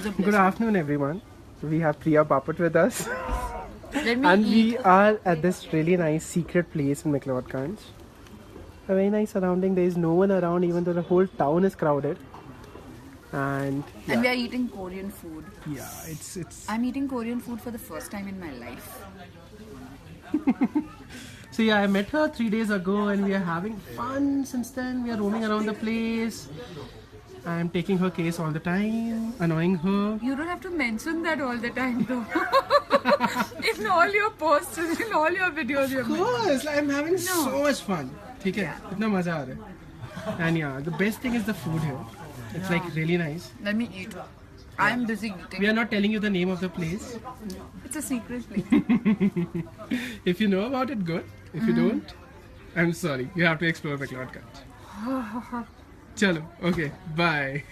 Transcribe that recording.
Good afternoon, everyone. We have Priya bapat with us. Let me And eat. we are at this really nice secret place in McLeodganj. A very nice surrounding. There is no one around, even though the whole town is crowded. And And we are eating Korean food. yeah, it's. I'm eating Korean food for the first time in my life. So yeah, I met her 3 days ago, and we are having fun since then. We are roaming around the place. I'm taking her case all the time, annoying her. You don't have to mention that all the time though. In all your posts, in all your videos, you're Of course, I'm having so much fun. Okay, Yeah. itna maza aa raha hai. And yeah, the best thing is the food here. It's like really nice. Let me eat. I'm busy eating. We are not telling you the name of the place. It's a secret place. If you know about it, good. If you don't, I'm sorry. You have to explore McLeodganj. Chalo. Okay. Bye.